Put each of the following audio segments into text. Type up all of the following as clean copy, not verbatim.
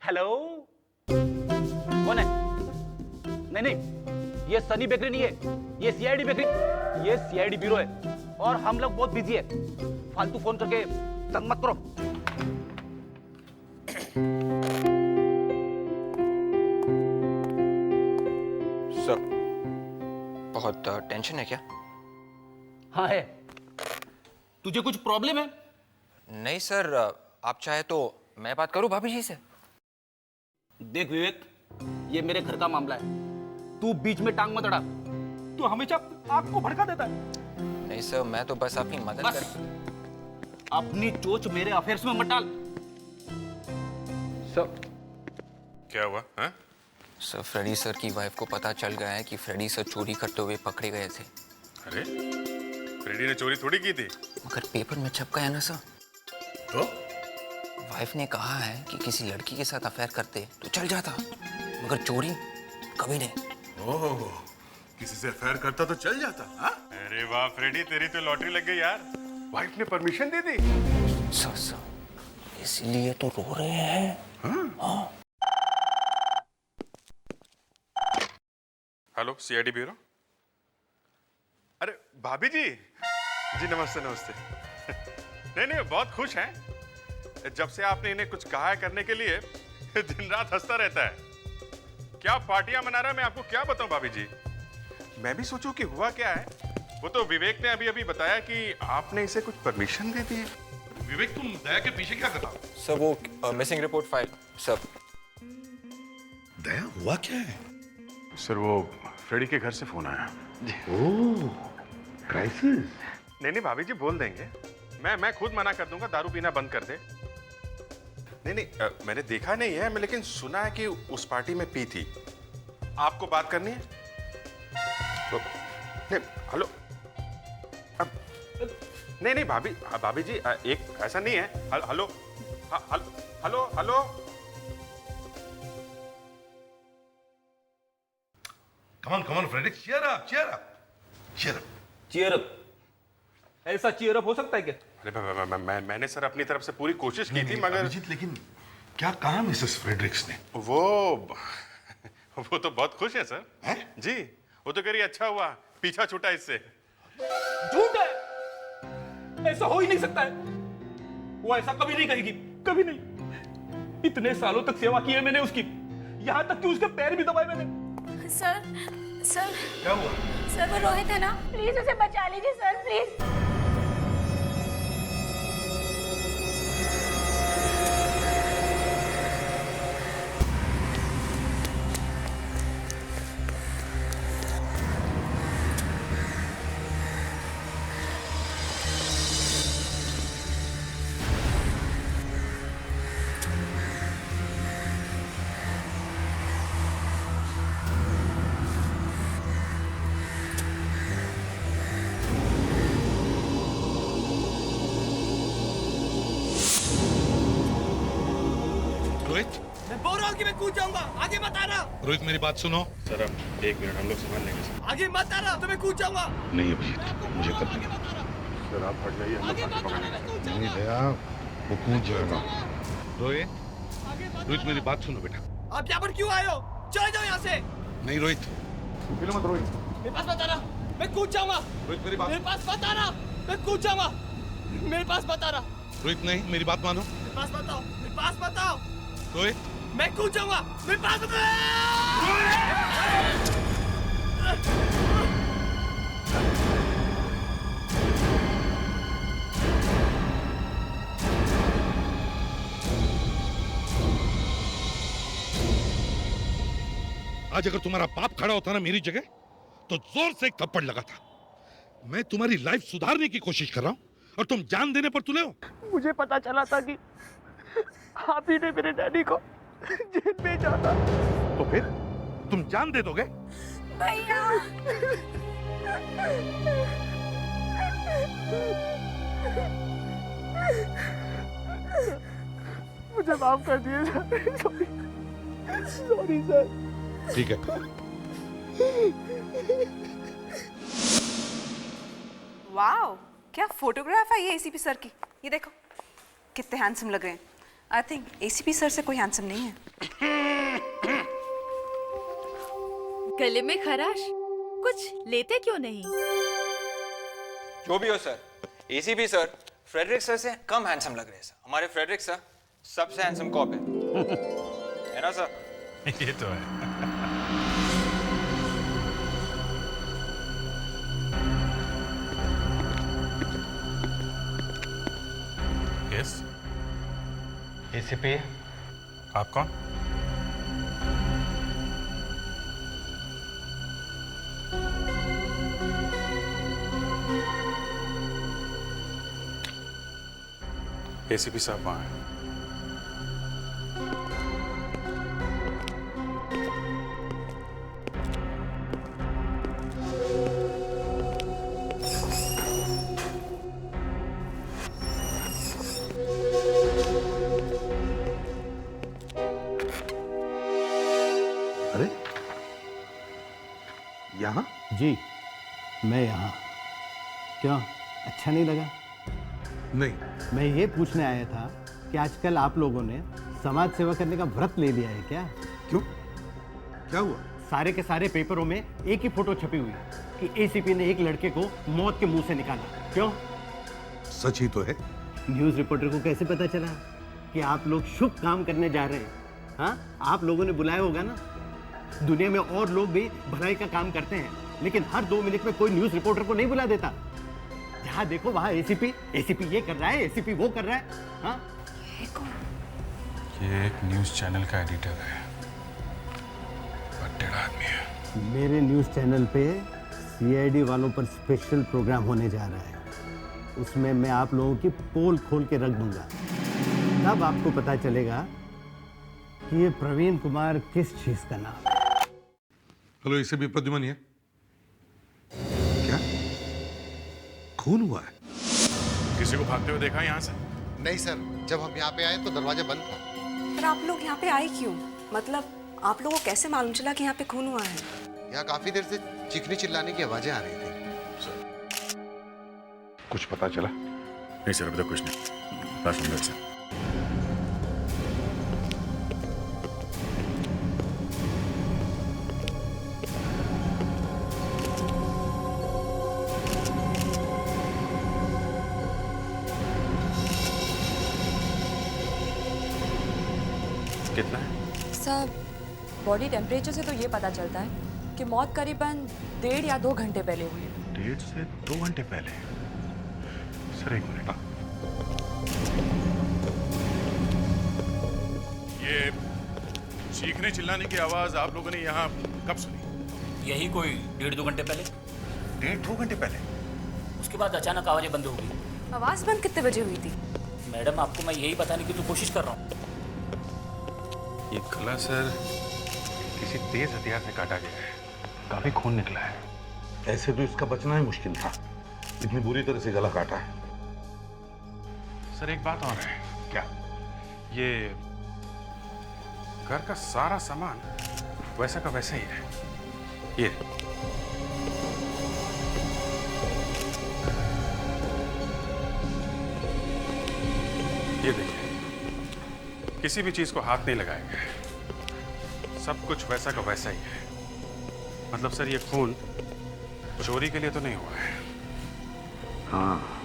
Hello, कौन है? नहीं नहीं, ये सनी बेकरी नहीं है, ये सीआईडी बेकरी, ये सीआईडी ब्यूरो है और हम लोग बहुत बिजी है। फालतू फोन करके तंग मत करो। सर, बहुत टेंशन है क्या? हाँ है। तुझे कुछ प्रॉब्लम है? नहीं सर, आप चाहे तो मैं बात करूं भाभी जी से। देख विवेक, ये मेरे घर का मामला है, तू बीच में टांग मत अड़ा। तू हमेशा आग को भड़का देता है। नहीं सर, मैं तो बस आपकी मदद बस अपनी चोच मेरे अफेयर्स में मत डाल। सर, क्या हुआ? हाँ? सर फ्रेडी सर की वाइफ को पता चल गया है कि फ्रेडी सर चोरी करते हुए पकड़े गए थे। अरे, फ्रेडी ने चोरी थोड़ी की थी। मगर पेपर में छप गया ना सर। तो वाइफ ने कहा है कि किसी लड़की के साथ अफेयर करते तो चल जाता, मगर चोरी कभी नहीं। ओह, किसी से अफेयर करता तो चल जाता। हाँ? अरे वाह फ्रेडी, तेरी तो लॉटरी लग गई यार। वाइफ ने परमिशन दे दी। सर इसीलिए तो रो रहे हैं। हाँ। Hello, CID bureau. अरे भाभी जी, जी नमस्ते नमस्ते। नहीं नहीं, बहुत खुश हैं। जब से आपने इन्हें कुछ कहा है करने के लिए, दिन रात हंसता रहता है। क्या पार्टियां मना रहा है, मैं आपको क्या बताऊं भाभी जी। मैं भी सोचूं कि हुआ क्या है। वो तो विवेक ने अभी अभी बताया कि आपने इसे कुछ परमिशन दे दी है। विवेक, तुम दया के पीछे क्या कर रहा? सर वो मिसिंग रिपोर्ट फाइल। सर दया, हुआ क्या है? सर वो फ्रेडी के घर से फोन आया। ओह, क्राइसिस। नहीं भाभी जी, बोल देंगे। मैं खुद मना कर दूंगा, दारू पीना बंद कर दे। नहीं मैंने देखा नहीं है, मैं लेकिन सुना है कि उस पार्टी में पी थी। आपको बात करनी है तो नहीं। हेलो, अब नहीं भाभी जी, एक ऐसा नहीं है। Hello hello hello. Come on Freddy, cheer up, cheer up, cheer up. Cheer up? ऐसा चीयर अप हो सकता है क्या? अरे मैंने सर अपनी तरफ से पूरी कोशिश की थी, मगर अभिजीत, लेकिन क्या कहा मिसेस फ्रेडरिक्स ने? वो तो बहुत खुश है सर। हैं? जी, वो तो कह रही अच्छा हुआ पीछा छूटा इससे। झूठ है, ऐसा हो ही नहीं सकता है। वो ऐसा कभी नहीं कहेगी, कभी नहीं। इतने सालों तक सेवा की है मैंने उसकी, यहां तक कि उसके पैर भी दबाए मैंने। सर, सर, क्या हुआ? सर वो रोहित है ना, प्लीज उसे बचा लीजिए सर, प्लीज। रोहित, मैं बोल रहा हूँ कि मैं कूद जाऊंगा, आगे मत आना। रोहित मेरी बात सुनो। सर अब एक मिनट, हम लोग संभाल लेंगे सर। आगे मत आना, तो मैं कूद जाऊंगा। नहीं अभिजीत, मुझे करनी है। सर आप हट जाइए, हम लोग साथ पकड़ेंगे। नहीं दया, वो कूद जाएगा। रोहित, रोहित मेरी बात सुनो बेटा। आप यहाँ पर क्यों आए हो? चले जाओ यहाँ से। नहीं रोहित, मत रोहित। मेरे पास मत आना, मैं कूद जाऊंगा। रोहित मेरी बात। मेरे पास मत आना, मैं कूद जाऊंगा। मेरे पास मत आना, रोहित नहीं, मेरी बात मानो। मेरे पास मत आओ, मेरे पास मत आओ। रोहित, मैं कूद जाऊंगा, मेरे पास मत आओ। आज अगर तुम्हारा बाप खड़ा होता ना मेरी जगह, तो जोर से एक थप्पड़ लगा था। मैं तुम्हारी लाइफ सुधारने की कोशिश कर रहा हूं और तुम जान देने पर तुले हो। मुझे पता चला था कि आप ही ने मेरे डैडी को जेल भेजा था। तो फिर तुम जान दे दोगे? भैया, मुझे माफ कर दिए सर। Sorry sir. ठीक है। वाओ, क्या फोटोग्राफ है ये एसीपी सर की। ये देखो कितने हैंडसम लग रहे हैं। आई थिंक एसीपी सर से कोई हैंडसम नहीं है। गले में खराश, कुछ लेते क्यों नहीं? जो भी हो sir, ACP sir Frederick sir से कम हैंडसम लग रहे हैं सर। हमारे फ्रेडरिक सर सबसे हैंडसम कॉप है ना सर? ये तो है। यस, एसीपी, आप कौन? एसीपी साहब वहाँ हैं। अरे यहाँ? जी मैं यहाँ। क्यों, अच्छा नहीं लगा? नहीं। मैं ये पूछने आया था कि आजकल आप लोगों ने समाज सेवा करने का व्रत ले लिया है क्या? क्यों, क्या हुआ? सारे के सारे पेपरों में एक ही फोटो छपी हुई है कि एसीपी ने एक लड़के को मौत के मुंह से निकाला। क्यों? सच ही तो है। न्यूज़ रिपोर्टर को कैसे पता चला कि आप लोग शुभ काम करने जा रहे हैं? हाँ, आप लोगों ने बुलाया होगा ना। दुनिया में और लोग भी भलाई का काम करते हैं, लेकिन हर 2 मिनट में कोई न्यूज़ रिपोर्टर को नहीं बुला देता। जहाँ देखो वहाँ एसीपी ये कर रहा है, एसीपी वो कर रहा है। हाँ? ये एक न्यूज़ चैनल का एडिटर है, बड़ा आदमी है। मेरे न्यूज़ चैनल पे सीआईडी वालों पर स्पेशल प्रोग्राम होने जा रहा है। उसमें मैं आप लोगों की पोल खोल के रख दूंगा। तब आपको पता चलेगा कि ये प्रवीण कुमार किस चीज का नाम है। हेलो, इसे भी प्रद्युमन है क्या? खून हुआ है? किसी को भागते हुए देखा यहाँ से? नहीं सर, जब हम यहाँ पे आए तो दरवाजा बंद था। पर आप लोग यहाँ पे आए क्यों? मतलब आप लोगों को कैसे मालूम चला कि यहाँ पे खून हुआ है? यहाँ काफी देर से चीखने चिल्लाने की आवाजें आ रही थी। कुछ पता चला? नहीं सर, अभी तक कुछ नहीं। लास्ट नंबर से। कितना है? सब बॉडी टेम्परेचर से तो ये पता चलता है कि मौत करीबन 1.5 या 2 घंटे पहले हुई है। 1.5 से 2 घंटे पहले? सर एक मिनट। ये चीखने चिल्लाने की आवाज आप लोगों ने यहाँ कब सुनी? यही कोई 1.5-2 घंटे पहले। 1.5-2 घंटे पहले? उसके बाद अचानक आवाजें बंद हो गई। आवाज बंद कितने बजे हुई थी? मैडम आपको मैं यही बताने की तो कोशिश कर रहा हूँ। ये गला सर किसी तेज हथियार से काटा गया है, काफी खून निकला है। ऐसे तो इसका बचना ही मुश्किल था, इतनी बुरी तरह से गला काटा है। सर एक बात और है। क्या? ये घर का सारा सामान वैसा का वैसा ही है। ये देखिए, किसी भी चीज को हाथ नहीं लगाया गया है, सब कुछ वैसा का वैसा ही है। मतलब सर ये खून चोरी के लिए तो नहीं हुआ है। हाँ,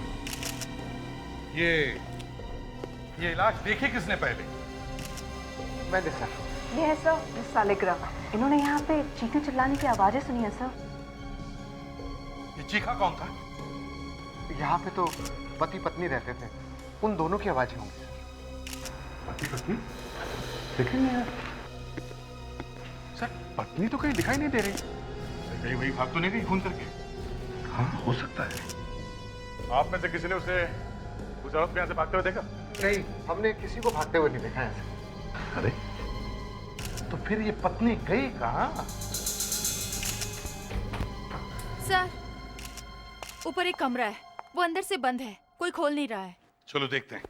ये इलाज देखे किसने पहले? मैंने सर। ये है सर मिस सालिग्राम। इन्होंने यहाँ पे चीखने चिल्लाने की आवाजें सुनी है सर। ये चीखा कौन था? यहाँ पे तो पति पत्नी रहते थे, उन दोनों की आवाजें होंगी। पति पत्नी? देखेंगे सर, पत्नी तो कहीं दिखाई नहीं दे रही। कहीं वही भाग तो नहीं गई खून करके? हाँ, हो सकता है। आप में से किसी ने उसे उस औरत को यहाँ से भागते हुए देखा? नहीं, हमने किसी को भागते हुए नहीं देखा ऐसे। अरे तो फिर ये पत्नी गई कहाँ? सर, ऊपर एक कमरा है, वो अंदर से बंद है, कोई खोल नहीं रहा है। चलो देखते हैं।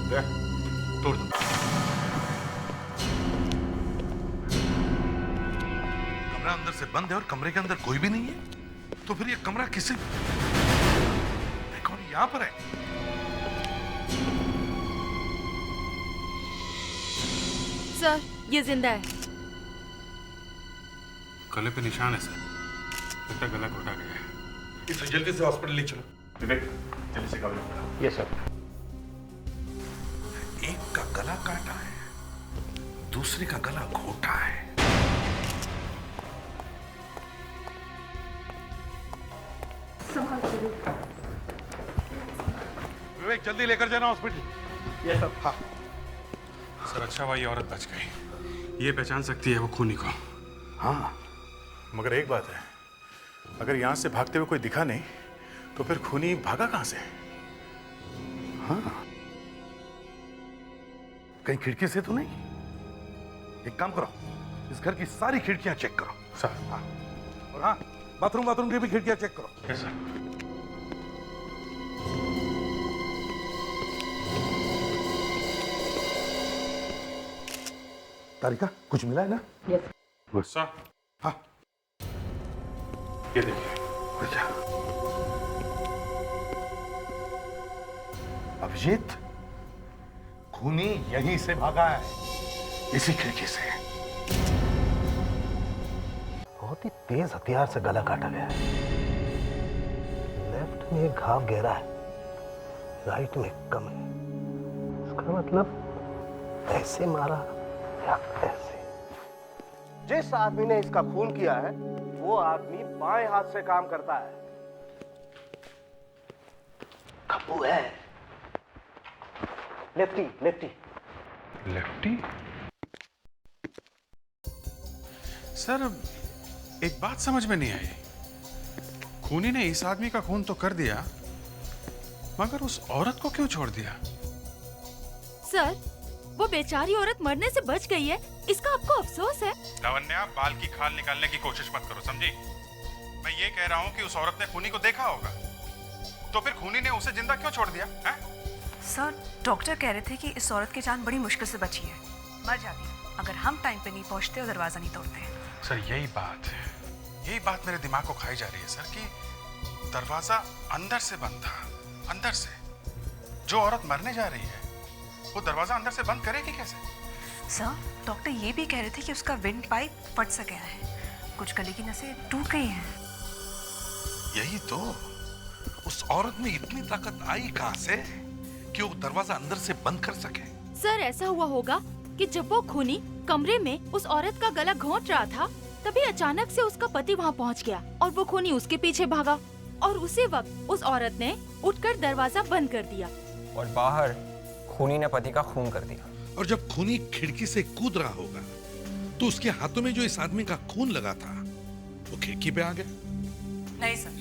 तोड़ दो। कमरा अंदर से बंद है और कमरे के अंदर कोई भी नहीं है, तो फिर ये कमरा किसे? कौन यहां पर है? सर ये जिंदा है। गले पे निशान है सर, लगता गला घोटा गया है। इसे जल्दी से हॉस्पिटल ले चलो। विवेक जल्दी से कमरे में। Yes sir. एक का गला काटा है, दूसरे का गला घोटा है। विवेक जल्दी लेकर जाना हॉस्पिटल। Yes sir. हाँ सर अच्छा हुआ ये औरत बच गई, ये पहचान सकती है वो खूनी को। हाँ, मगर एक बात है, अगर यहां से भागते हुए कोई दिखा नहीं तो फिर खूनी भागा कहां से? हाँ, कहीं खिड़की से तो नहीं? एक काम करो, इस घर की सारी खिड़कियां चेक करो। सर। हाँ, और हाँ, बाथरूम की भी खिड़कियां चेक करो। Yes sir. तारिका कुछ मिला है ना? Yes sir. हाँ, ये देखिए। अच्छा, अभिजीत, खूनी यहीं से भागा है, इसी खिड़की से। बहुत ही तेज हथियार से गला काटा गया है। लेफ्ट में एक घाव गहरा है, राइट में कम है। इसका मतलब ऐसे मारा या ऐसे? जिस आदमी ने इसका खून किया है वो आदमी बाएं हाथ से काम करता है। खप्पू है, लेफ्टी लेफ्टी। लेफ्टी? सर एक बात समझ में नहीं आई, खूनी ने इस आदमी का खून तो कर दिया, मगर उस औरत को क्यों छोड़ दिया? सर वो बेचारी औरत मरने से बच गई है, इसका आपको अफसोस है? लावण्या, बाल की खाल निकालने की कोशिश मत करो, समझी? मैं ये कह रहा हूँ कि उस औरत ने खूनी को देखा होगा, तो फिर खूनी ने उसे जिंदा क्यों छोड़ दिया? है? सर डॉक्टर कह रहे थे कि इस औरत की जान बड़ी मुश्किल से बची है, मर जाती अगर हम टाइम पे नहीं पहुंचते और दरवाजा नहीं तोड़ते। सर यही बात मेरे दिमाग को खाई जा रही है सर, कि दरवाजा अंदर से बंद था, अंदर से। जो औरत मरने जा रही है वो दरवाजा अंदर से बंद करेगी कैसे? सर डॉक्टर ये भी कह रहे थे कि उसका विंड पाइप फट सा गया है, कुछ गले की नसें टूट गई हैं। यही तो, उस औरत में इतनी ताकत आई कहां से कि वो दरवाजा अंदर से बंद कर सके? सर ऐसा हुआ होगा कि जब वो खूनी कमरे में उस औरत का गला घोंट रहा था, तभी अचानक से उसका पति वहाँ पहुँच गया और वो खूनी उसके पीछे भागा, और उसी वक्त उस औरत ने उठकर दरवाजा बंद कर दिया और बाहर खूनी ने पति का खून कर दिया। और जब खूनी खिड़की से कूद रहा होगा तो उसके हाथों में जो इस आदमी का खून लगा था वो खिड़की पे आ गया। नहीं सर,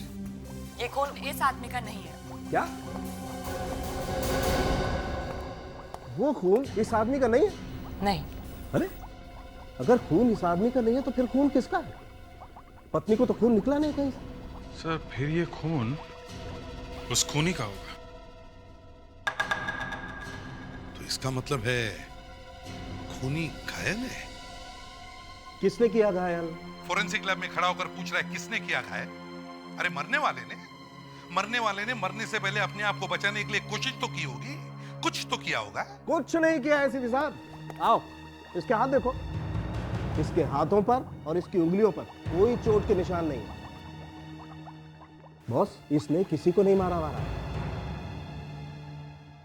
ये खून इस आदमी का नहीं है। क्या? वो खून इस आदमी का नहीं है? नहीं। अरे अगर खून इस आदमी का नहीं है तो फिर खून किसका है? पत्नी को तो खून निकला नहीं कहीं से। सर फिर ये खून उस खूनी का होगा। तो इसका मतलब है खूनी घायल है। किसने किया घायल? फोरेंसिक लैब में खड़ा होकर पूछ रहा है किसने किया घायल? अरे मरने वाले ने मरने से पहले अपने आप को बचाने के लिए कोशिश तो की होगी, कुछ तो किया होगा। कुछ नहीं किया है सीधी साहब। आओ इसके हाथ देखो, इसके हाथों पर और इसकी उंगलियों पर कोई चोट के निशान नहीं है। बॉस इसने किसी को नहीं मारा।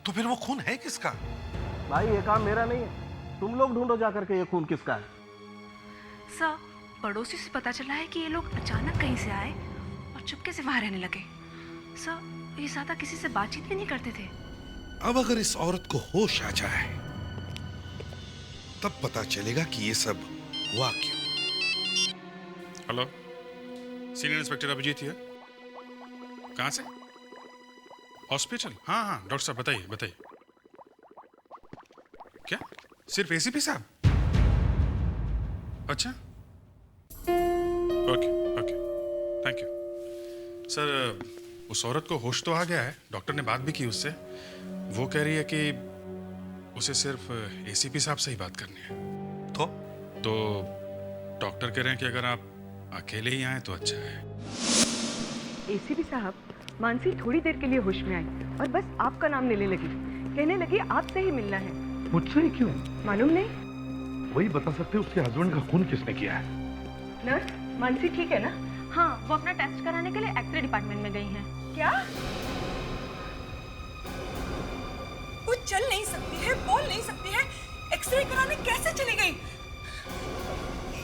तो फिर वो खून है किसका? भाई ये काम मेरा नहीं है, तुम लोग ढूंढो जाकर के ये खून किसका है। सर पड़ोसी से पता चला है कि ये लोग अचानक कहीं से आए और चुपके से वहां रहने लगे। सर ये ज्यादा किसी से बातचीत भी नहीं करते थे। अब अगर इस औरत को होश आ जाए तब पता चलेगा कि ये सब हुआ क्यों। Hello, senior inspector Abhijeet here. कहाँ से? हॉस्पिटल? हाँ हाँ डॉक्टर साहब बताइए बताइए। क्या सिर्फ एसीपी साहब? अच्छा okay okay thank you sir. उस औरत को होश तो आ गया है, डॉक्टर ने बात भी की उससे। वो कह रही है कि उसे सिर्फ एसीपी साहब से ही बात करनी है। तो डॉक्टर कह रहे हैं कि अगर आप अकेले ही आए तो अच्छा है। एसीपी साहब, मानसी थोड़ी देर के लिए होश में आई और बस आपका नाम लेने लगी। कहने लगी आपसे ही मिलना है। मुझसे ही क्यों? मालूम नहीं। वही बता सकते उसके हस्बैंड का खून किसने किया है? नर्स, मानसी ठीक है ना? हाँ, वो अपना टेस्ट कराने के लिए एक्सरे डिपार्टमेंट में गई हैं। क्या? वो चल नहीं सकती है, बोल नहीं सकती है, एक्सरे कराने कैसे चली गई?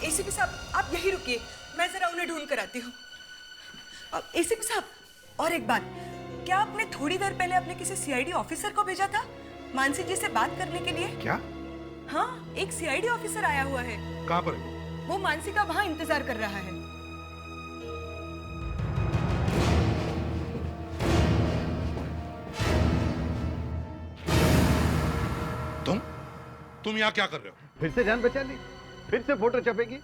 एसीपी साहब, आप यही रुकिए, मैं जरा उन्हें ढूंढ कर आती हूँ। अब एसीपी साहब, और एक बात, क्या आपने थोड़ी देर पहले अपने किसी सीआईडी ऑफिसर को भेजा था मानसी जी से बात करने के लिए? क्या? हाँ, एक सीआईडी ऑफिसर आया हुआ है। कहाँ पर है? वो मानसी का वहां इंतजार कर रहा है। तुम यहाँ क्या कर रहे हो? फिर से जान बचा ली, फिर से फोटो छपेगी।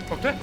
डॉक्टर,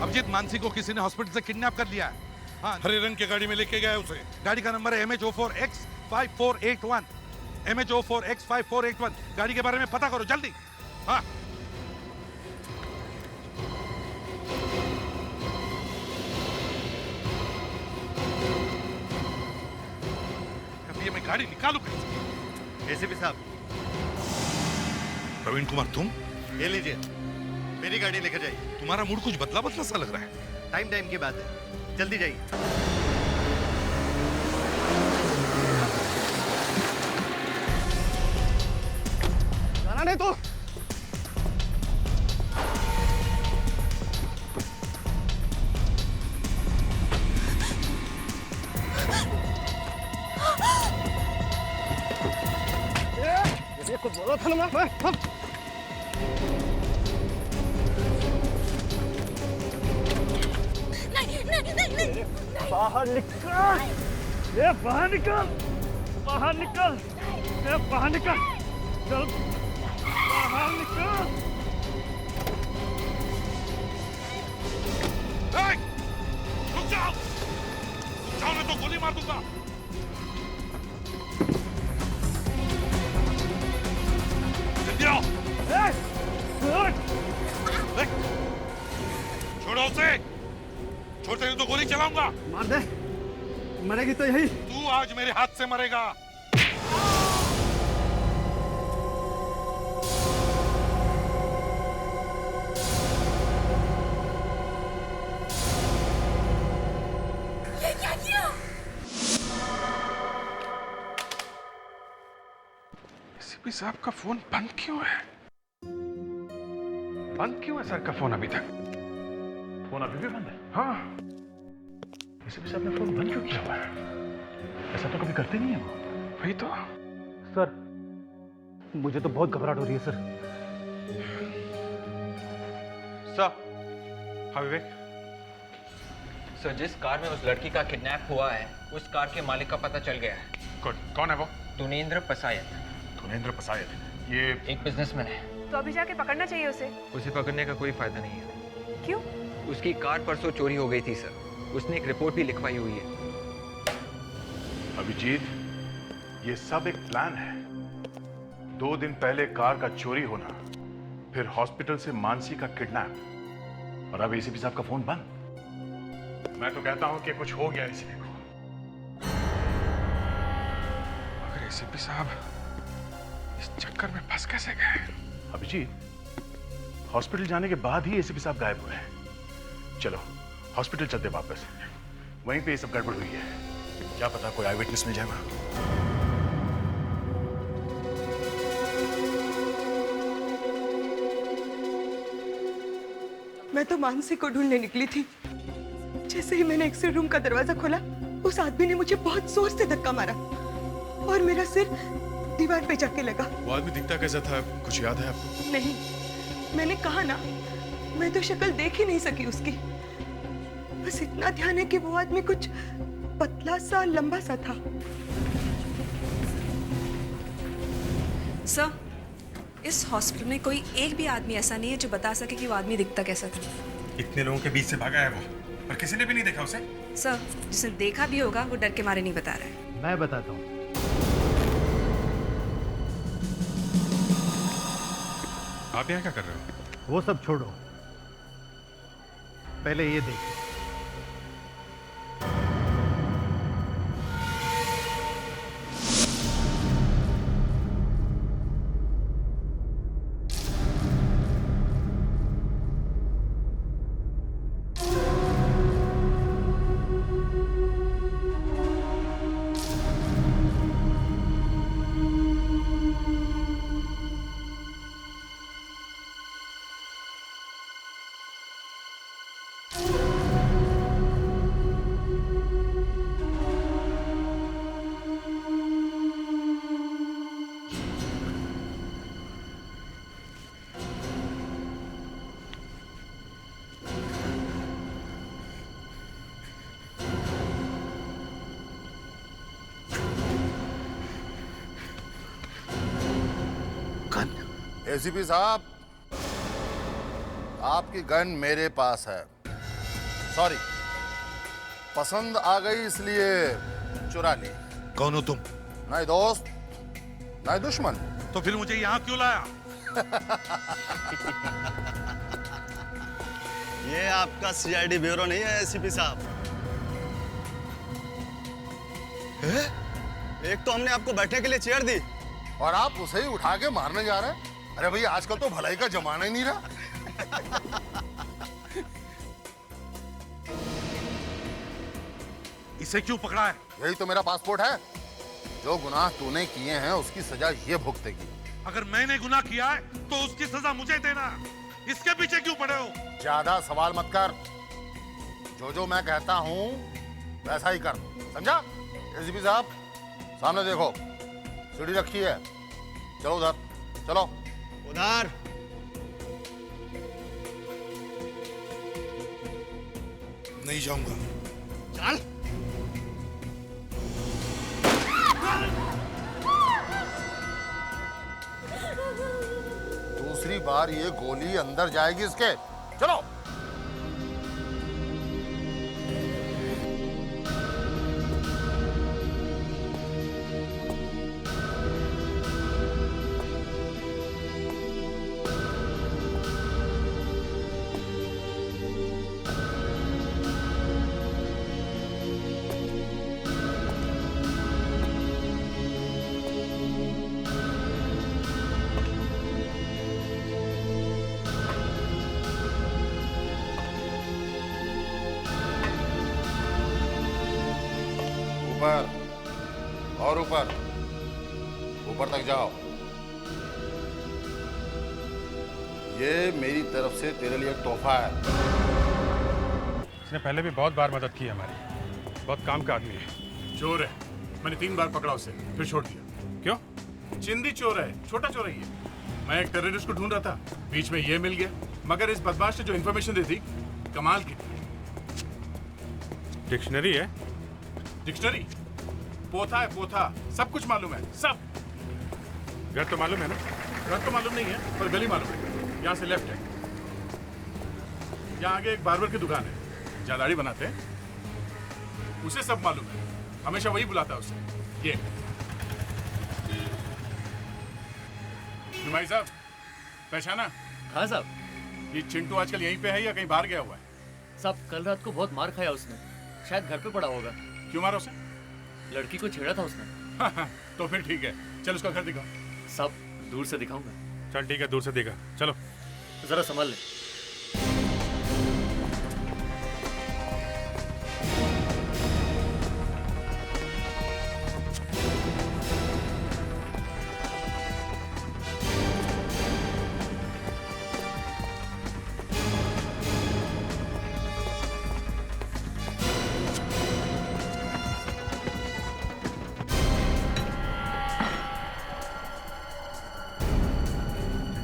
अभिजीत, मानसी को किसी ने हॉस्पिटल से किडनैप कर लिया है। हाँ, हरे रंग की गाड़ी में लेके गया उसे। गाड़ी का नंबर है MH04X5481। MH04X5481। गाड़ी के बारे में पता करो जल्दी। हाँ, अभी मैं गाड़ी निकालू कैसे? एसीपी साहब, प्रवीण कुमार, तुम ये लीजिए, मेरी गाड़ी लेकर जाइए। तुम्हारा मूड कुछ बदला बदला सा लग रहा है। टाइम की बात है, जल्दी जाइए। जाना नहीं तो ये कुछ बोला था ना मैं। बाहर निकल! ये बाहर निकल! बाहर निकल! ये बाहर निकल! चल बाहर निकल! रुक जाओ! मैं तो गोली मार दूंगा। जल्दी आओ! छोड़ो उसे! छोड़ते नहीं तो गोली चलाऊंगा। मार दे, मरेगी तो यही। तू आज मेरे हाथ से मरेगा। ये क्या किया? एसीपी साहब का फोन बंद क्यों है? बंद क्यों है सर का फोन अभी तक? फोन अभी भी बंद है? हाँ। एसीपी साहब ने फोन बंद क्यों किया हुआ है? ऐसा तो कभी करते नहीं है वो। वही तो। सर, मुझे तो बहुत घबराहट हो रही है सर। सर। हाँ विवेक। सर, जिस कार में उस लड़की का किडनैप हुआ है, उस कार के मालिक का पता चल गया है। कौन है वो? दुनेंद्र पसायत। दुनेंद्र पसायत? ये एक बिजनेसमैन है। तो अभी जाके पकड़ना चाहिए उसे। उसे पकड़ने का कोई फायदा नहीं है। क्यों? उसकी कार परसों चोरी हो गई थी सर। उसने एक रिपोर्ट भी लिखवाई हुई है। अभिजीत, ये सब एक प्लान है। 2 दिन पहले कार का चोरी होना, फिर हॉस्पिटल से मानसी का किडनैप, और अब एसीपी साहब का फोन बंद। मैं तो कहता हूं कि कुछ हो गया एसीपी को। मगर एसीपी साहब इस चक्कर में फंस कैसे गए? अभिजीत, हॉस्पिटल जाने के बाद ही एसीपी साहब गायब हुए हैं। चलो हॉस्पिटल चलते वापस, वहीं पे ये सब गड़बड़ हुई है। क्या पता कोई आई विटनेस मिल जाएगा। मैं तो मानसी को ढूंढने निकली थी। जैसे ही मैंने एक्स-रे रूम का दरवाजा खोला, उस आदमी ने मुझे बहुत जोर से धक्का मारा और मेरा सिर दीवार पे जाके लगा। वो आदमी दिखता कैसा था, कुछ याद है आपको? नहीं, मैंने कहा ना, मैं तो शक्ल देख ही नहीं सकी उसकी। बस इतना ध्यान है कि वो आदमी कुछ पतला सा लंबा सा था। सर, इस हॉस्पिटल में कोई एक भी आदमी ऐसा नहीं है जो बता सके कि वो आदमी दिखता कैसा था। इतने लोगों के बीच से भागा है वो, पर किसी ने भी नहीं देखा उसे। सर, जिसने देखा भी होगा वो डर के मारे नहीं बता रहा है। मैं बताता हूँ। आप यहाँ क्या कर रहे हो? वो सब छोड़ो, पहले ये देखो। एसीपी साहब, आपकी गन मेरे पास है। सॉरी, पसंद आ गई इसलिए चुरा ली। कौन हो तुम? नहीं दोस्त, नहीं दुश्मन। तो फिर मुझे यहाँ क्यों लाया? ये आपका सीआईडी ब्यूरो नहीं है एसीपी साहब। एक तो हमने आपको बैठने के लिए चेयर दी और आप उसे ही उठा के मारने जा रहे हैं। अरे भैया, आजकल तो भलाई का जमाना ही नहीं रहा। इसे क्यों पकड़ा है? यही तो मेरा पासपोर्ट है। जो गुनाह तूने किए हैं उसकी सजा ये भुगतेगी। अगर मैंने गुनाह किया है तो उसकी सजा मुझे देना। इसके पीछे क्यों पड़े हो? ज्यादा सवाल मत कर। जो मैं कहता हूँ वैसा ही कर, समझा? एसीपी साहब, सामने देखो, सीढ़ी रखी है। चलो उधर, चलो उधर। नहीं जाऊंगा। चल। दूसरी बार ये गोली अंदर जाएगी इसके। चलो। ऊपर और ऊपर, ऊपर तक जाओ। ये मेरी तरफ से तेरे लिए एक तोहफा है। इसने पहले भी बहुत बार मदद की है हमारी, बहुत काम का आदमी है। चोर है, मैंने 3 बार पकड़ा उसे, फिर छोड़ दिया। क्यों? चिंदी चोर है, छोटा चोर है ये। मैं एक टेररिस्ट को ढूंढ रहा था, बीच में ये मिल गया। मगर इस बदमाश ने जो इन्फॉर्मेशन दी थी, कमाल की थी। डिक्शनरी है? डिक्शनरी? पोथा है, पोथा। सब कुछ मालूम है, सब। घर तो मालूम है ना? घर तो मालूम नहीं है, पर गली मालूम है। यहाँ से लेफ्ट है। यहाँ आगे एक बार्बर की दुकान है, जहाँ दाढ़ी बनाते हैं। उसे सब मालूम है, हमेशा वही बुलाता है उसे। ये भाई साहब, पहचाना? हाँ साहब। ये चिंटू आजकल यहीं पे है या कहीं बाहर गया हुआ है? साहब, कल रात को बहुत मार खाया उसने। शायद घर पे पड़ा होगा। क्यों मारा उसे? लड़की को छेड़ा था उसने। तो फिर ठीक है, चल उसका घर दिखा। सब दूर से दिखाऊंगा। चल ठीक है, दूर से देखा। चलो जरा संभाल ले।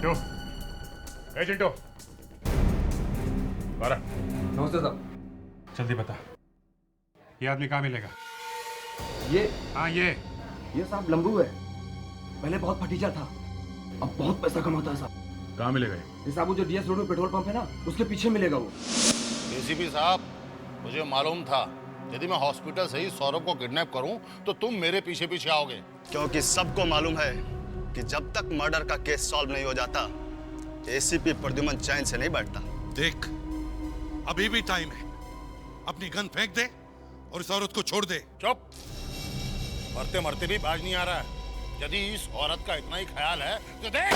चिंटू, ए चिंटू, बारा। नमस्ते साहब। जल्दी बता, ये आदमी कहाँ मिलेगा? ये? हाँ ये साहब लंबू है। पहले बहुत फटीचा था, अब बहुत पैसा कमाता है साहब। कहाँ मिलेगा ये? ये साहब वो जो डीएस रोड में पेट्रोल पंप है ना, उसके पीछे मिलेगा वो। एसीपी साहब, मुझे मालूम था यदि मैं हॉस्पिटल से ही सौरभ को किडनैप करूं तो तुम मेरे पीछे पीछे आओगे। क्योंकि सबको मालूम है कि जब तक मर्डर का केस सॉल्व नहीं हो जाता, एसीपी प्रद्युमन चैन से नहीं बैठता। देख, अभी भी टाइम है। अपनी गन फेंक दे और इस औरत को छोड़ दे। चुप, मरते मरते भी बाज नहीं आ रहा है। यदि इस औरत का इतना ही ख्याल है तो देख।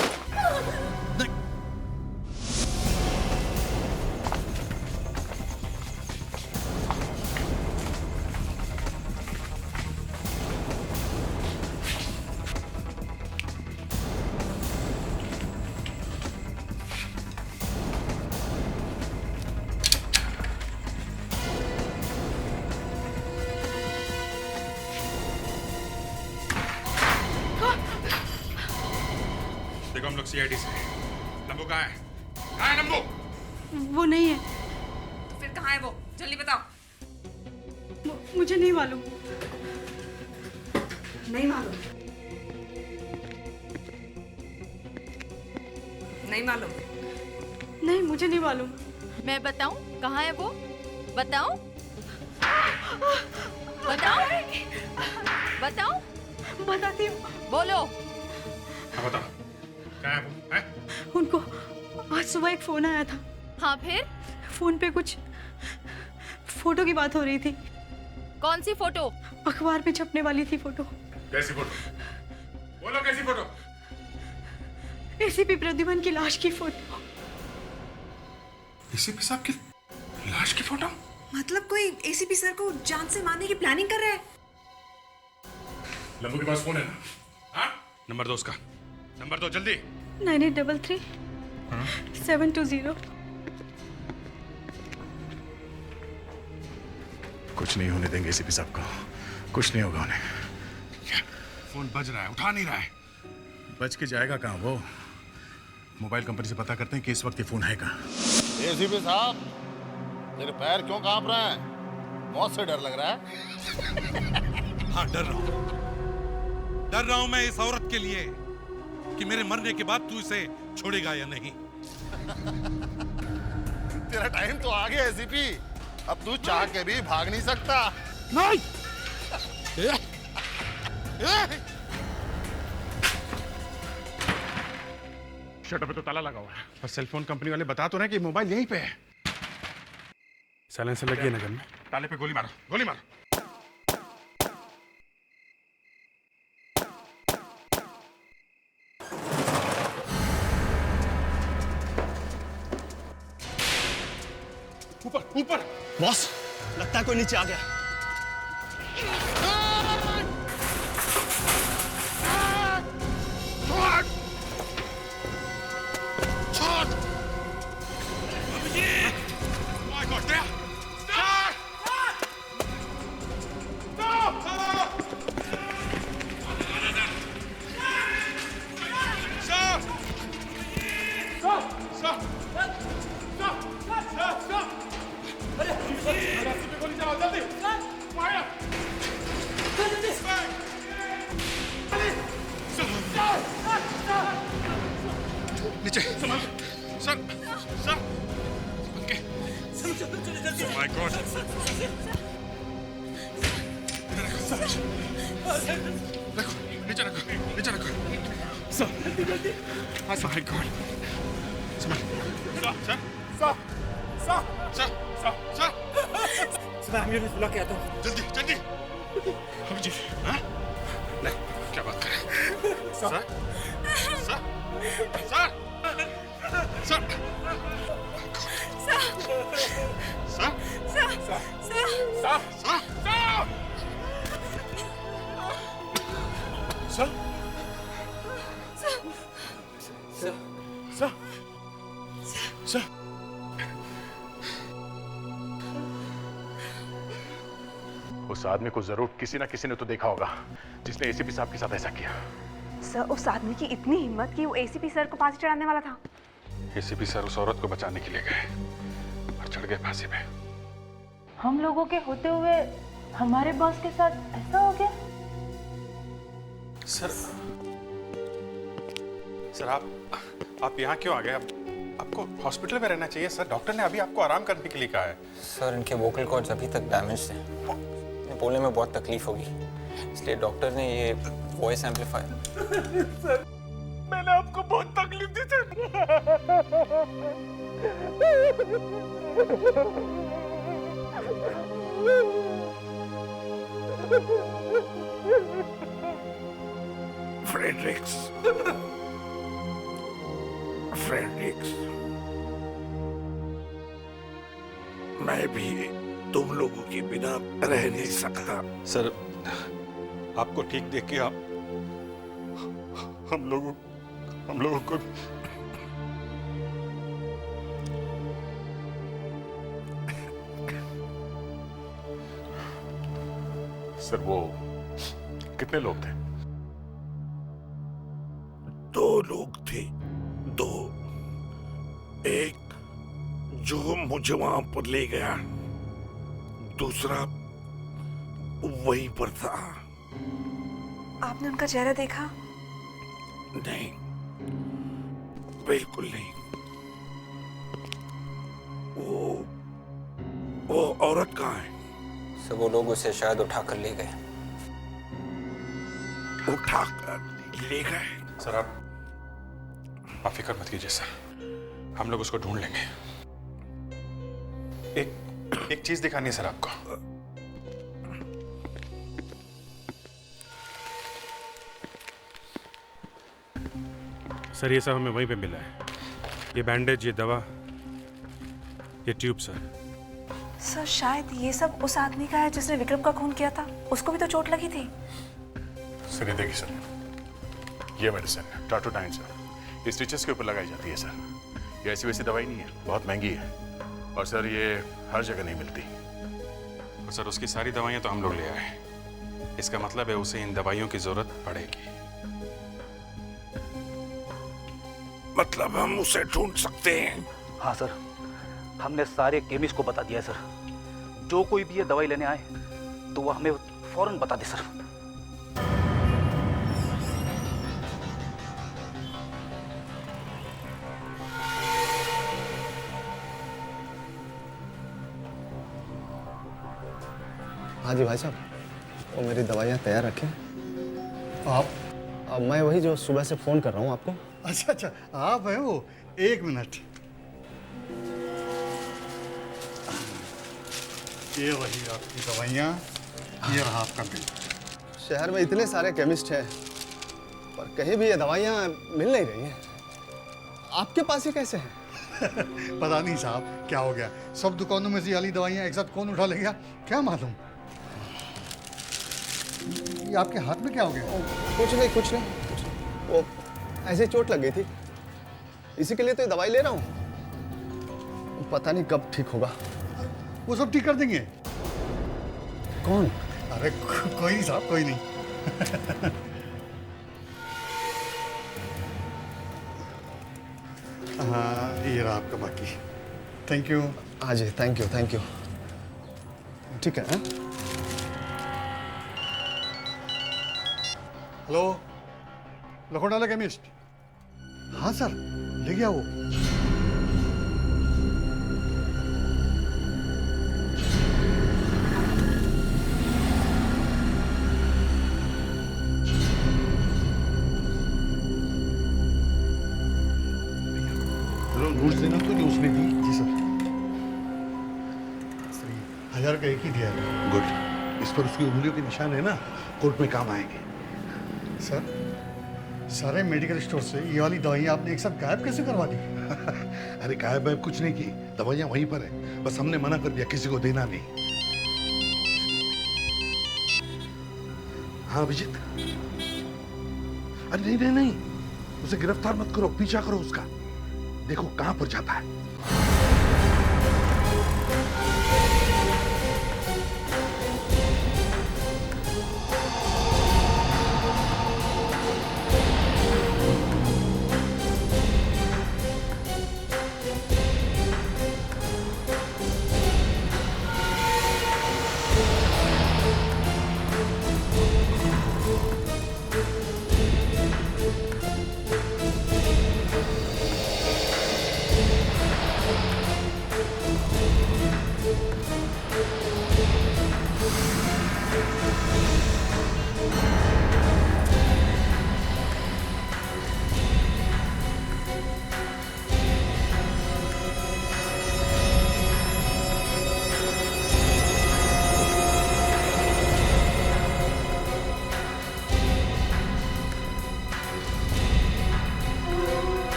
देखो हम लोग सीआईडी से। लंबू कहाँ है? कहाँ है लंबू? वो नहीं है। तो फिर कहाँ है वो? जल्दी बताओ। मुझे नहीं मालूम। नहीं मालूम? नहीं मालूम? नहीं, मुझे नहीं मालूम। मैं बताऊं कहाँ है वो? बताऊं? बताऊं? बताऊं? बताती हूँ। बोलो। हाँ बता, कहाँ है वो? है? उनको आज सुबह एक फोन आया था। हाँ फिर? फोन पे कुछ फोटो की बात हो रही थी। कौन सी फोटो? अखबार में छपने वाली थी फोटो। कैसी फोटो? बोलो कैसी फोटो? एसीपी प्रद्युमन की लाश की फोटो। एसीपी साहब की लाश की फोटो? मतलब कोई एसीपी सर को जान से मारने की प्लानिंग कर रहा है? लंबू के पास फोन है ना? हाँ? नंबर दो उसका। नंबर दो जल्दी। 9833 720। कुछ नहीं होने देंगे एसीपी साहब को। कुछ नहीं होगा उन्हें। फोन बज रहा है, उठा नहीं रहा है। बज के जाएगा कहाँ वो? मोबाइल कंपनी से पता करते हैं कि इस वक्त ये फोन है कहाँ। एसीपी साहब, तेरे पैर क्यों कांप रहे हैं? मौत से डर लग रहा है? हाँ, डर रहा हूं। डर रहा हूं मैं इस औरत के लिए कि मेरे मरने के बाद तू इसे छोड़ेगा या नहीं। तेरा टाइम तो आ गया एसीपी। अब तू चाह के भी भाग नहीं सकता। नहीं। शटर पे तो ताला लगा हुआ है और सेल फोन कंपनी वाले बता तो रहे कि मोबाइल यहीं पे है। साइलेंसर लगी है ना गन में। ताले पे गोली मारो, गोली मारो। ऊपर ऊपर। बॉस, लगता है कोई नीचे आ गया। नीचे sir sir sir okay my God रखो नीचे रखो नीचे रखो सर हाँ sir my God sir sir sir sir sir sir मैं एम्बुलेंस बुला के आता हूँ। जल्दी जल्दी। अभिजीत, हाँ? नहीं, क्या बात कर रहे हैं? सर? सर? सर? सर? उस आदमी को जरूर किसी ना किसी ने तो देखा होगा जिसने एसीपी साहब के साथ ऐसा किया। सर, उस आदमी की इतनी हिम्मत कि वो एसीपी सर को फांसी चढ़ाने वाला था। एसीपी सर उस औरत को बचाने के लिए गए और चढ़ गए फांसी पे। हम लोगों के होते हुए हमारे बॉस के साथ ऐसा हो गया। सर आप यहाँ क्यों आ गए? आपको हॉस्पिटल में रहना चाहिए सर। डॉक्टर ने अभी आपको आराम करने के लिए कहा है। सर इनके वोकल कॉर्ड्स अभी तक डैमेज थे, इन्हें बोलने में बहुत तकलीफ होगी, इसलिए डॉक्टर ने ये वॉइस एम्पलीफायर। सर मैंने आपको बहुत तकलीफ दी सर। फ्रेडरिक्स, मैं भी तुम लोगों के बिना रह नहीं सकता। सर आपको ठीक देख के हम लोगों को सर वो कितने लोग थे? 2 लोग थे, 2। एक जो मुझे वहां पर ले गया, दूसरा वहीं पर था। आपने उनका चेहरा देखा? नहीं, बिल्कुल नहीं। वो औरत कहाँ है? सब वो लोग उसे शायद उठाकर ले गए। उठाकर ले गए? सर आप फिक्र मत कीजिए सर, हम लोग उसको ढूंढ लेंगे। एक चीज दिखानी है सर आपको। सर ये सब हमें वहीं पे मिला है। ये बैंडेज, ये दवा, ये ट्यूब सर। सर शायद ये सब उस आदमी का है जिसने विक्रम का खून किया था। उसको भी तो चोट लगी थी। सर ये देखिए सर, ये मेडिसिन टाटोडाइन सर, ये स्टिचेस के ऊपर लगाई जाती है सर। ये ऐसी वैसी दवाई नहीं है, बहुत महंगी है और सर ये हर जगह नहीं मिलती। और सर उसकी सारी दवाइयां तो हम लोग ले आए, इसका मतलब है उसे इन दवाइयों की जरूरत पड़ेगी। मतलब हम उसे ढूंढ सकते हैं? हाँ सर, हमने सारे केमिस्ट को बता दिया है सर। जो कोई भी ये दवाई लेने आए तो वो हमें फौरन बता दे सर। हाँ जी भाई साहब, वो मेरी दवाइयाँ तैयार रखें। आप? मैं वही जो सुबह से फ़ोन कर रहा हूँ आपको। अच्छा अच्छा, आप हैं वो? 1 मिनट। ये वही आपकी दवाइयाँ, ये रहा आपका बिल। शहर में इतने सारे केमिस्ट हैं पर कहीं भी ये दवाइयाँ मिल नहीं रही हैं। आपके पास ये कैसे है? पता नहीं साहब क्या हो गया, सब दुकानों में से ये वाली दवाइयाँ एक साथ कौन उठा ले गया, क्या मालूम। ये आपके हाथ में क्या हो गया? कुछ नहीं। वो ऐसे चोट लग गई थी, इसी के लिए तो ये दवाई ले रहा हूँ। पता नहीं कब ठीक होगा। वो सब ठीक कर देंगे। कौन? अरे कोई नहीं साहब, कोई नहीं। हाँ ये रहा आपका बाकी। Thank you. हाँ जी, थैंक यू। ठीक है। Hello, Lakhotala chemist. हाँ सर, ले गया वो। नोट्स देना तो नहीं उसने दी? जी सर। 1000 का एक ही दिया है। गुड। इस पर उसकी उंगलियों के निशान है ना, कोर्ट में काम आएंगे। सर, सारे मेडिकल स्टोर से ये वाली दवाइयाँ आपने एक साथ गायब कैसे करवा दी? अरे गायब वायब कुछ नहीं की, दवाइयाँ वहीं पर है, बस हमने मना कर दिया किसी को देना नहीं। हाँ अभिजीत। अरे नहीं नहीं नहीं, उसे गिरफ्तार मत करो, पीछा करो उसका, देखो कहां पर जाता है।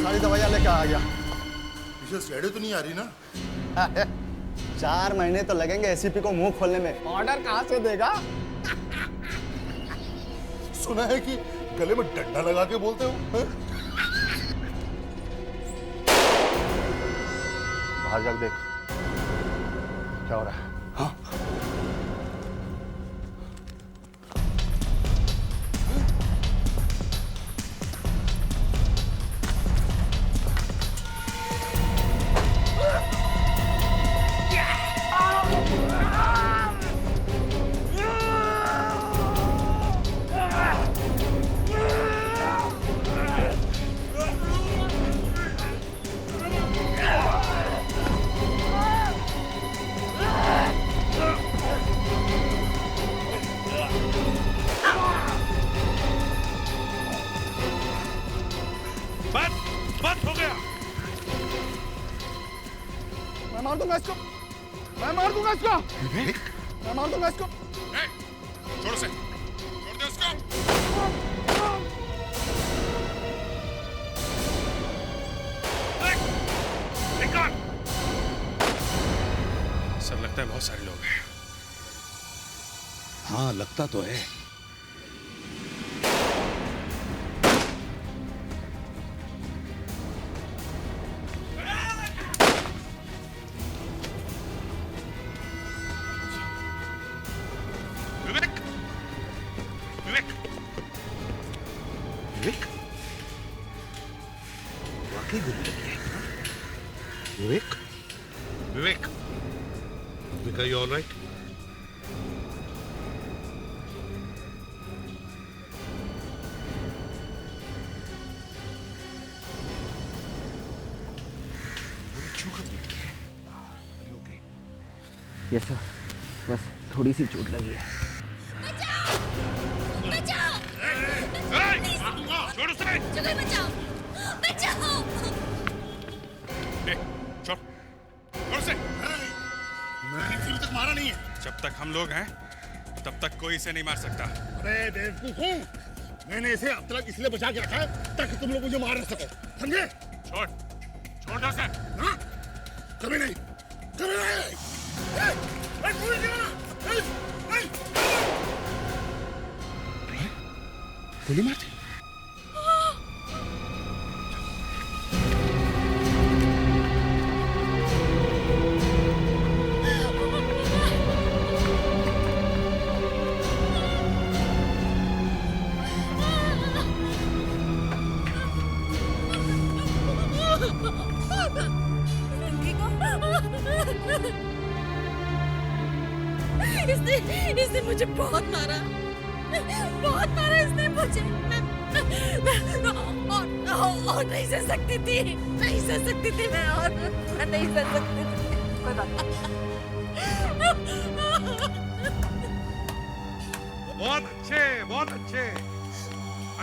सारी दवाइयाँ लेकर आ गया। इसे सीढ़ी तो नहीं आ रही ना? 4 महीने तो लगेंगे एसीपी को मुंह खोलने में। ऑर्डर कहाँ से देगा? सुना है कि गले में डंडा लगा के बोलते हो। बाहर जाके देख क्या हो रहा है। हाँ बस हो गया। मैं मार दूंगा इसको, मैं मार दूंगा इसको, मैं मार दूंगा इसको। छोड़ से, छोड़ दे उसको। सर लगता है बहुत सारे लोग हैं। हाँ लगता तो है। विवेक, विवेक, विवेक, are you all right? Yes sir, बस थोड़ी सी चोट लगी है। छोड़ उसे। बचाओ, बचाओ। छोड़, छोड़ उसे। मैंने इसे अभी तक मारा नहीं है। जब तक हम लोग हैं, तब तक कोई इसे नहीं मार सकता। अरे बेवकूफ हूँ, मैंने इसे अब तक इसलिए बचा के रखा है ताकि तुम लोग मुझे मार न सको, समझे? छोड़, छोड़ दो उसे। हाँ? कभी नहीं, कभी नहीं। गोली मारती। इसने मुझे बहुत मारा इसने मुझे। और नहीं सह सकती थी, नहीं सह सकती थी मैं, और मैं नहीं सह सकती थी। कोई बात बहुत अच्छे, बहुत अच्छे,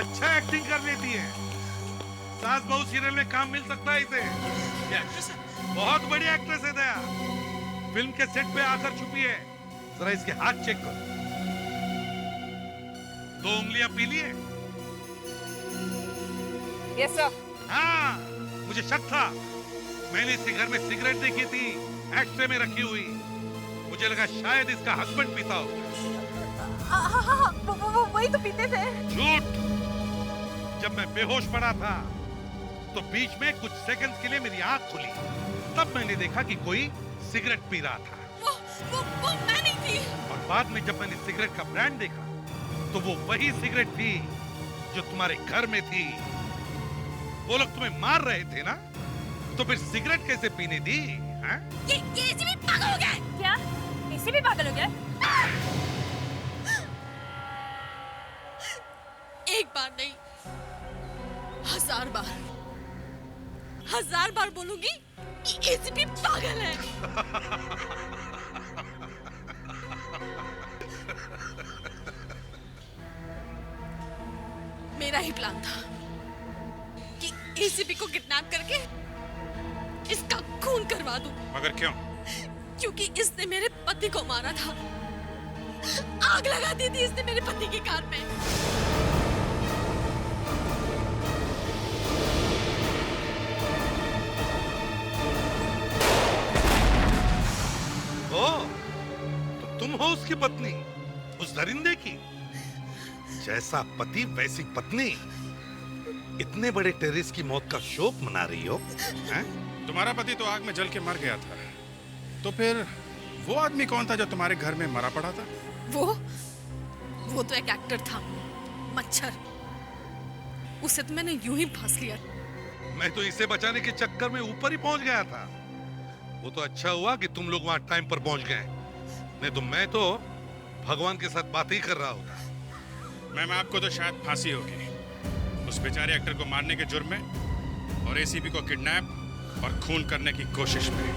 अच्छा एक्टिंग कर लेती है। सास बहू सीरियल में काम मिल सकता है इसे। क्या एक्ट्रेस है? बहुत बड़ी एक्ट्रेस है दया। फिल्म के सेट पे आकर छुपी है। जरा इसके हाथ चेक करो। 2 उंगलियां पीली है। Yes sir. हाँ, मुझे शक था। मैंने इसके घर में सिगरेट देखी थी, एक्स्ट्रे में रखी हुई। मुझे लगा शायद इसका हस्बैंड पीता होगा। हाँ, वो वही तो पीते थे। झूठ। जब मैं बेहोश पड़ा था तो बीच में कुछ सेकंड्स के लिए मेरी आंख खुली, तब मैंने देखा कि कोई सिगरेट पी रहा था। वो मैं नहीं थी। और बाद में जब मैंने सिगरेट का ब्रांड देखा तो वो वही सिगरेट थी जो तुम्हारे घर में थी। वो लोग तुम्हें मार रहे थे ना, तो फिर सिगरेट कैसे पीने दी? हाँ? ये एसी भी पागल हो गया है। क्या? एसी भी पागल हो गया है? एक बार नहीं, 1000 बार, 1000 बार बोलूंगी कि एसीपी पागल है। मेरा ही प्लान था कि एसीपी को किडनैप करके इसका खून करवा दूं। मगर क्यों? क्योंकि इसने मेरे पति को मारा था। आग लगा दी थी इसने मेरे पति की कार में। तो तुम हो उसकी पत्नी, उस दरिंदे की। जैसा पति वैसी पत्नी। इतने बड़े टेररिस्ट की मौत का शोक मना रही हो? हैं? तुम्हारा पति तो आग में जल के मर गया था, तो फिर वो आदमी कौन था जो तुम्हारे घर में मरा पड़ा था? वो तो एक एक्टर था, मच्छर। उसे तो मैंने यूं ही फांस लिया। मैं तो इसे बचाने के चक्कर में ऊपर ही पहुंच गया था। वो तो अच्छा हुआ कि तुम लोग वहां टाइम पर पहुंच गए, नहीं तो मैं तो भगवान के साथ बात ही कर रहा होता। मैम, आपको तो शायद फांसी होगी उस बेचारे एक्टर को मारने के जुर्म में और एसीपी को किडनैप और खून करने की कोशिश में।